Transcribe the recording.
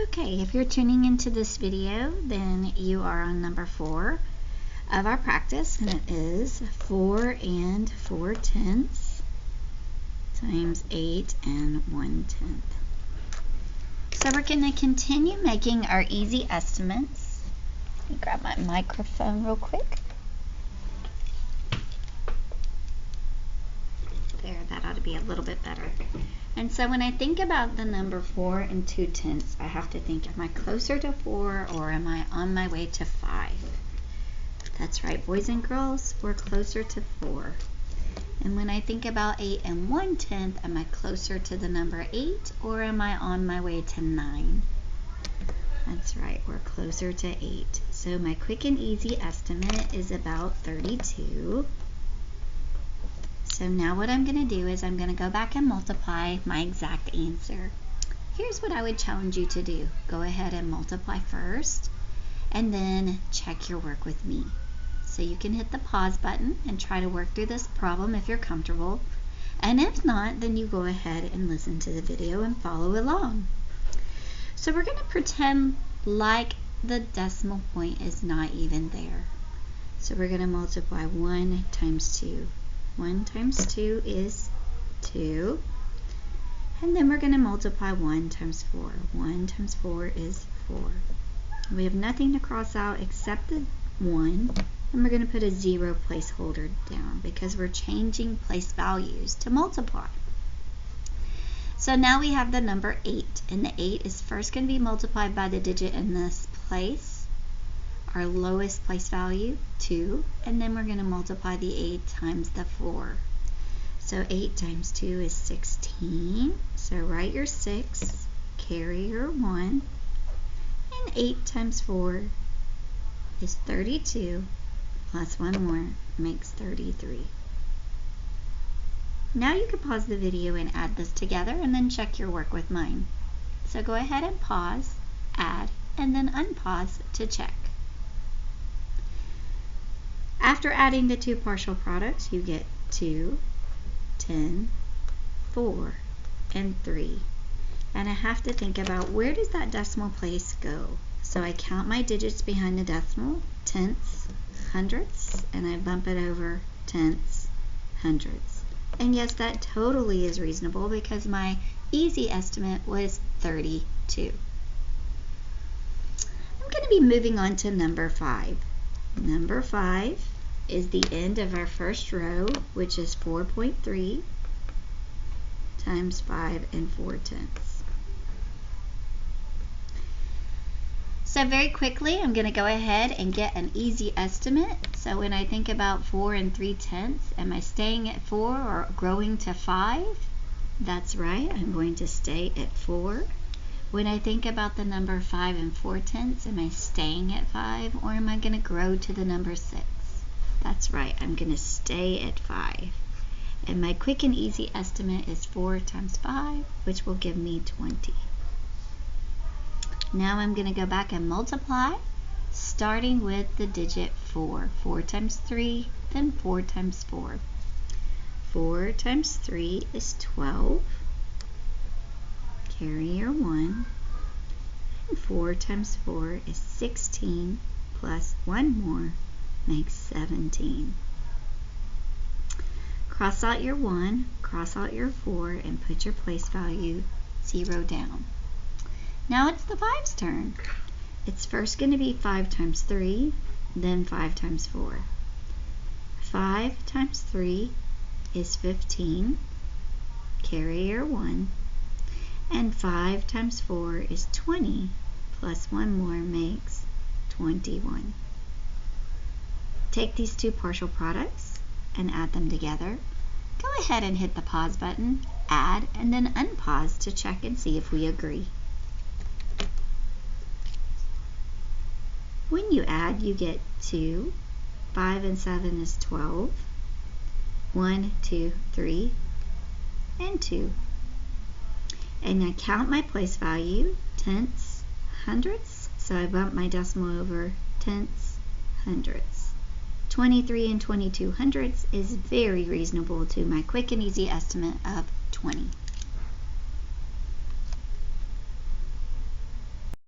Okay, if you're tuning into this video, then you are on number 4 of our practice, and it is 4 4/10 times 8 1/10. So we're going to continue making our easy estimates. Let me grab my microphone real quick. There, that ought to be a little bit better. And so when I think about the number 4 2/10, I have to think, am I closer to 4 or am I on my way to 5? That's right, boys and girls, we're closer to 4. And when I think about 8 1/10, am I closer to the number 8 or am I on my way to 9? That's right, we're closer to 8. So my quick and easy estimate is about 32. So now what I'm going to do is I'm going to go back and multiply my exact answer. Here's what I would challenge you to do. Go ahead and multiply first and then check your work with me. So you can hit the pause button and try to work through this problem if you're comfortable. And if not, then you go ahead and listen to the video and follow along. So we're going to pretend like the decimal point is not even there. So we're going to multiply 1 times 2. 1 times 2 is 2. And then we're going to multiply 1 times 4. 1 times 4 is 4. We have nothing to cross out except the 1. And we're going to put a 0 placeholder down because we're changing place values to multiply. So now we have the number 8. And the 8 is first going to be multiplied by the digit in this place. Our lowest place value, 2, and then we're going to multiply the 8 times the 4. So 8 times 2 is 16. So write your 6, carry your 1, and 8 times 4 is 32, plus 1 more makes 33. Now you can pause the video and add this together and then check your work with mine. So go ahead and pause, add, and then unpause to check. After adding the two partial products, you get 2, 10, 4, and 3. And I have to think about, where does that decimal place go? So I count my digits behind the decimal, tenths, hundredths, and I bump it over tenths, hundredths. And yes, that totally is reasonable because my easy estimate was 32. I'm going to be moving on to number 5. Number 5 is the end of our first row, which is 4.3 times 5 4/10. So very quickly, I'm going to go ahead and get an easy estimate. So when I think about 4 3/10, am I staying at 4 or growing to 5? That's right, I'm going to stay at 4. When I think about the number 5 4/10, am I staying at 5 or am I going to grow to the number 6? That's right, I'm going to stay at 5. And my quick and easy estimate is 4 times 5, which will give me 20. Now I'm going to go back and multiply, starting with the digit 4. 4 times 3, then 4 times 4. 4 times 3 is 12. Carry your 1, and 4 times 4 is 16, plus 1 more makes 17. Cross out your 1, cross out your 4, and put your place value 0 down. Now it's the 5's turn. It's first going to be 5 times 3, then 5 times 4. 5 times 3 is 15. Carry your 1. And 5 times 4 is 20, plus 1 more makes 21. Take these two partial products and add them together. Go ahead and hit the pause button, add, and then unpause to check and see if we agree. When you add, you get 2. 5 and 7 is 12. 1, 2, 3, and 2. And I count my place value, tenths, hundredths, so I bump my decimal over tenths, hundredths. 23 and 22 hundredths is very reasonable to my quick and easy estimate of 20.